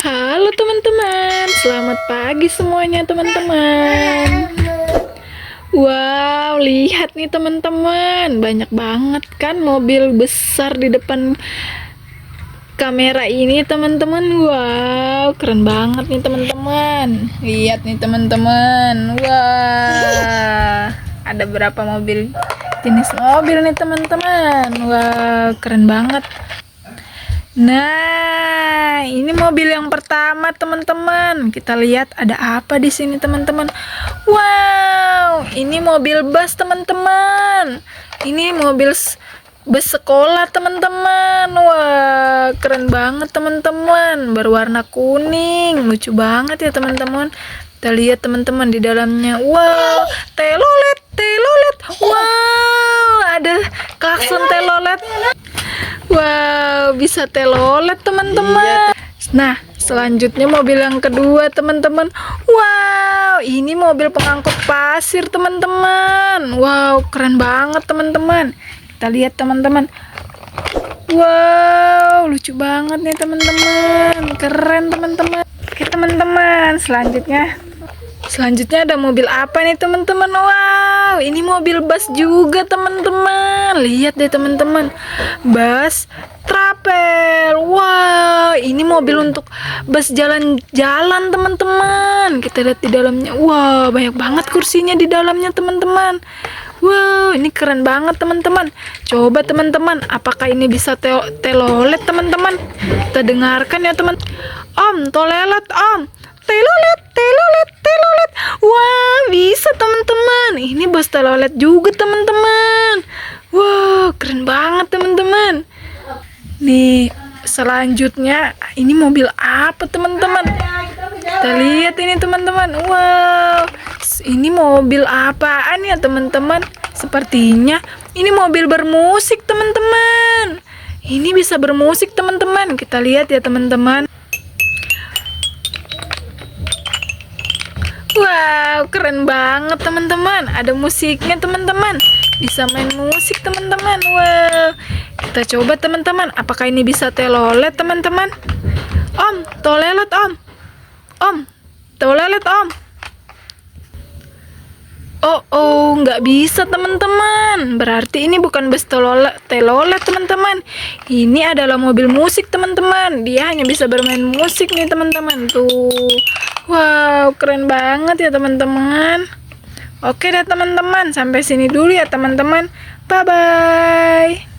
Halo teman-teman, selamat pagi semuanya teman-teman. Wow, lihat nih teman-teman, banyak banget kan mobil besar di depan kamera ini teman-teman. Wow, keren banget nih teman-teman. Lihat nih teman-teman. Wah, ada berapa mobil, jenis mobil nih teman-teman. Wow, keren banget. Nah, ini mobil yang pertama, teman-teman. Kita lihat ada apa di sini, teman-teman. Wow, ini mobil bus, teman-teman. Ini mobil bus sekolah, teman-teman. Wah, keren banget, teman-teman. Berwarna kuning, lucu banget ya, teman-teman. Kita lihat, teman-teman, di dalamnya. Wow, telolet, telolet. Wow, ada klakson telolet. Wow, bisa telolet teman-teman. Nah, selanjutnya mobil yang kedua teman-teman. Wow, ini mobil pengangkut pasir teman-teman. Wow, keren banget teman-teman. Kita lihat teman-teman. Wow, lucu banget nih teman-teman. Keren teman-teman. Oke teman-teman, Selanjutnya ada mobil apa nih teman-teman? Wow, ini mobil bus juga teman-teman. Lihat deh teman-teman, bus travel. Wow, ini mobil untuk bus jalan-jalan teman-teman. Kita lihat di dalamnya. Wow, banyak banget kursinya di dalamnya teman-teman. Wow, ini keren banget teman-teman. Coba teman-teman, apakah ini bisa telolet teman-teman? Kita dengarkan ya teman. Om, tolelet om. Telolet, telolet, telolet. Wah, bisa teman-teman. Ini bus telolet juga teman-teman. Wow, keren banget teman-teman. Nih, selanjutnya ini mobil apa teman-teman? Kita lihat ini teman-teman. Wow, ini mobil apaan ya teman-teman? Sepertinya ini mobil bermusik teman-teman. Ini bisa bermusik teman-teman. Kita lihat ya teman-teman. Wow, keren banget teman-teman. Ada musiknya teman-teman. Bisa main musik teman-teman. Wow. Kita coba teman-teman. Apakah ini bisa telolet teman-teman? Om, tolelet om. Om, tolelet om. Oh, nggak bisa teman-teman. Berarti ini bukan bus telolet teman-teman. Ini adalah mobil musik teman-teman. Dia hanya bisa bermain musik nih teman-teman. Tuh. Wow, keren banget ya teman-teman. Oke deh teman-teman, sampai sini dulu ya teman-teman. Bye-bye.